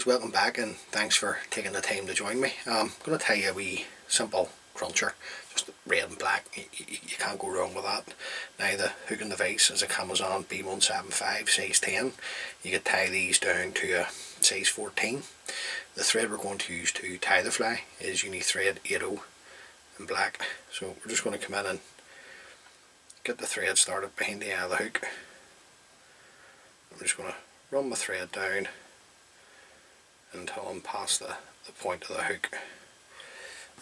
guys, welcome back and thanks for taking the time to join me. I'm going to tell you a wee simple cruncher, just red and black. You can't go wrong with that. Now the hook and the vise is a Amazon B175 size 10. You could tie these down to a size 14. The thread we're going to use to tie the fly is uni thread 80 in black. So we're just going to come in and get the thread started behind the eye of the hook. I'm just going to run my thread down until I'm past the point of the hook,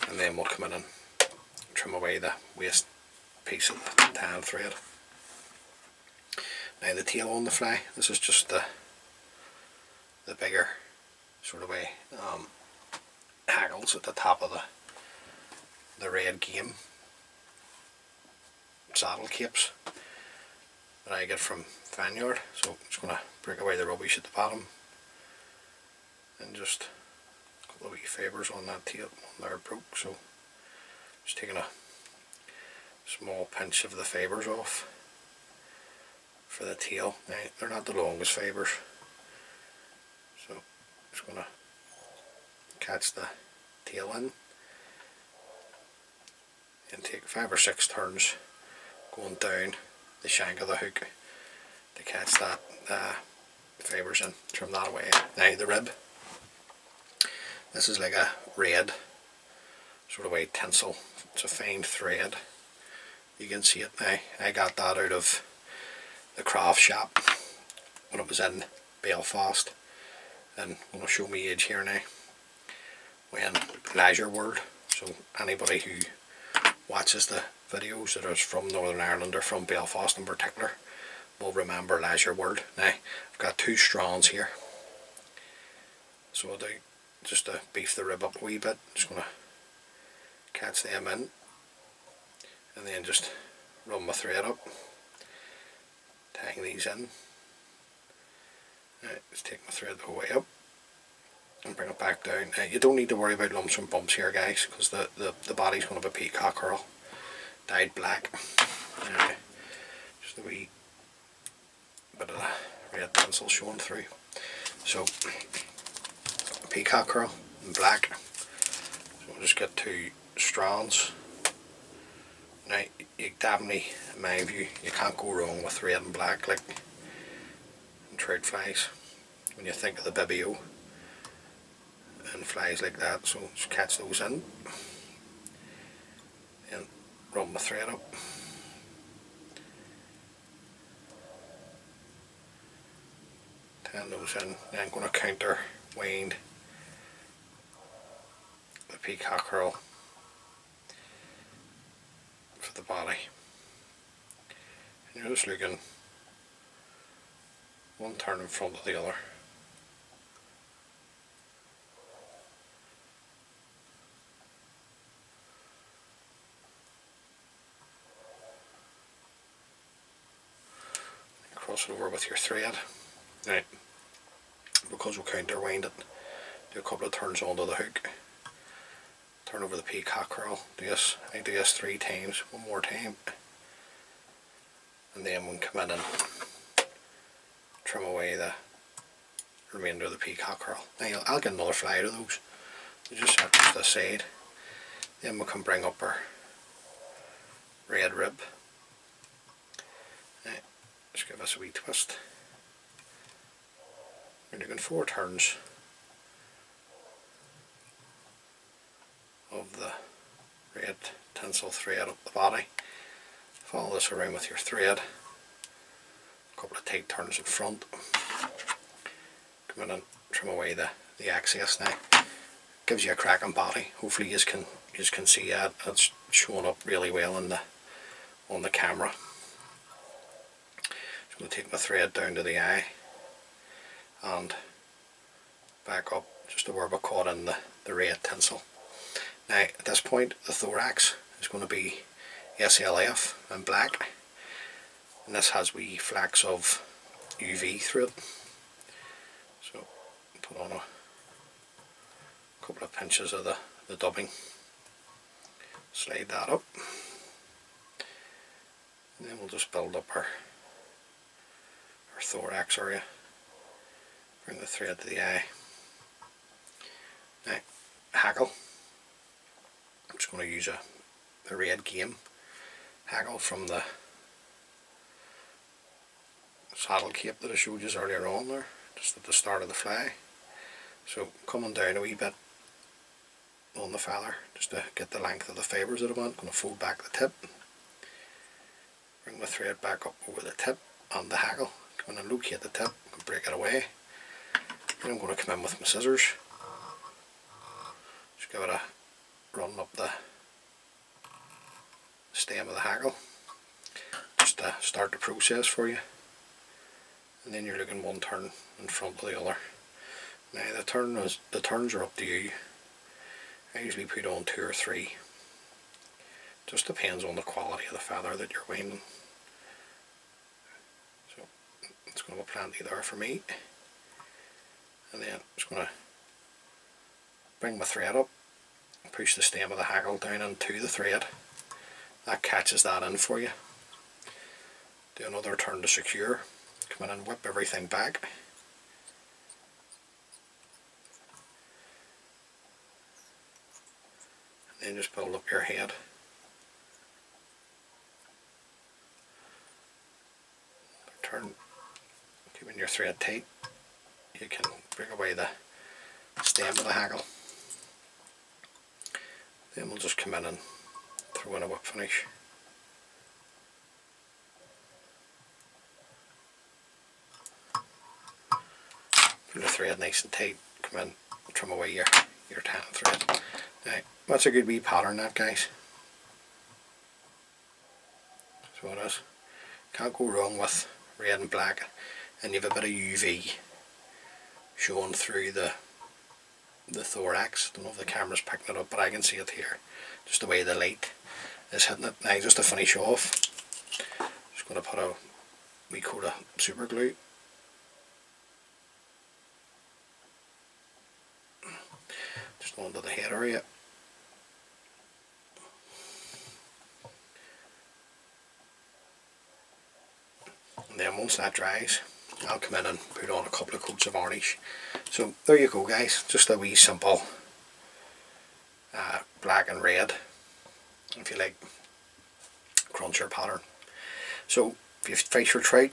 and then we'll come in and trim away the waste piece of the tan thread. Now the tail on the fly, this is just the bigger sort of way hackles at the top of the red game saddle capes that I get from Vineyard. So I'm just going to break away the rubbish at the bottom and just a couple of wee fibres on that tail on there broke, so just taking a small pinch of the fibres off for the tail. Now they're not the longest fibres, so I'm just going to catch the tail in and take 5 or 6 turns going down the shank of the hook to catch that fibres in, trim that away. Now the rib, this is like a red sort of white tinsel. It's a fine thread. You can see it now. I got that out of the craft shop when it was in Belfast, and I'm going to show my age here now, when Leisure World, so anybody who watches the videos that is from Northern Ireland or from Belfast in particular will remember Leisure World. Now I've got 2 strands here, so I'll do just to beef the rib up a wee bit. Just going to catch them in and then just run my thread up, tying these in. Right, just take my thread the whole way up and bring it back down. Now you don't need to worry about lumps and bumps here, guys, because the body's going to be Peacock herl, dyed black. Just a wee bit of the red tinsel showing through. So Peacock herl in black. So we'll just get 2 strands. Now you definitely, in my view, you can't go wrong with red and black like in trout flies when you think of the bibio and flies like that. So just catch those in and run my thread up. Tying those in. Now I'm going to counter wind the Peacock herl for the body. And you're just looking one turn in front of the other. Cross it over with your thread. Right, because we'll counter wind it, do a couple of turns onto the hook, turn over the Peacock herl, I do this 3 times, one more time, and then we'll come in and trim away the remainder of the Peacock herl. Now I'll get another fly to those, so just set this to the side. Then we can bring up our red rib. Now, just give us a wee twist. We're doing 4 turns of the red tinsel thread up the body. Follow this around with your thread. A couple of tight turns in front. Come in and trim away the excess now. Gives you a cracking body. Hopefully you can see that. It's showing up really well on the camera. So I'm going to take my thread down to the eye and back up just to where we caught in the red tinsel. Now at this point the thorax is going to be SLF in black, and this has wee flecks of UV through it. So put on a couple of pinches of the dubbing, slide that up, and then we'll just build up our thorax area. Bring the thread to the eye. Now, hackle. I'm just going to use a red game hackle from the saddle cape that I showed you earlier on there, just at the start of the fly. So coming down a wee bit on the feather, just to get the length of the fibres that I want. I'm going to fold back the tip, bring my thread back up over the tip and the hackle. I'm going to locate the tip, break it away. Then I'm going to come in with my scissors, just give it a run up the stem of the hackle, just to start the process for you. And then you're looking one turn in front of the other. Now the turns are up to you. I usually put on 2 or 3. Just depends on the quality of the feather that you're winding. So it's going to be plenty there for me. And then I'm just going to bring my thread up, push the stem of the hackle down into the thread. That catches that in for you. Do another turn to secure. Come in and whip everything back. And then just build up your head. Turn, keeping your thread tight. You can bring away the stem of the hackle. Then we'll just come in and throw in a whip finish. Put the thread nice and tight. Come in, trim away your tan thread. Now, that's a good wee pattern, that, guys. That's what it is. Can't go wrong with red and black, and you have a bit of UV showing through the thorax. Don't know if the camera's picking it up, but I can see it here. Just the way the light is hitting it. Now, just to finish off, just going to put a wee coat of super glue. Just onto the head area. And then once that dries, I'll come in and put on a couple of coats of varnish. So there you go, guys, just a wee simple black and red, if you like, cruncher pattern. So if you fish your trout,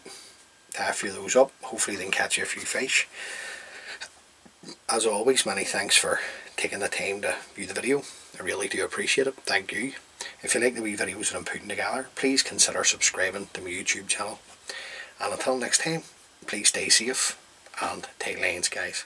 tie a few of those up, hopefully they can catch you a few fish. As always, many thanks for taking the time to view the video. I really do appreciate it. Thank you. If you like the wee videos that I'm putting together, please consider subscribing to my YouTube channel. And until next time, please stay safe and take lines, guys.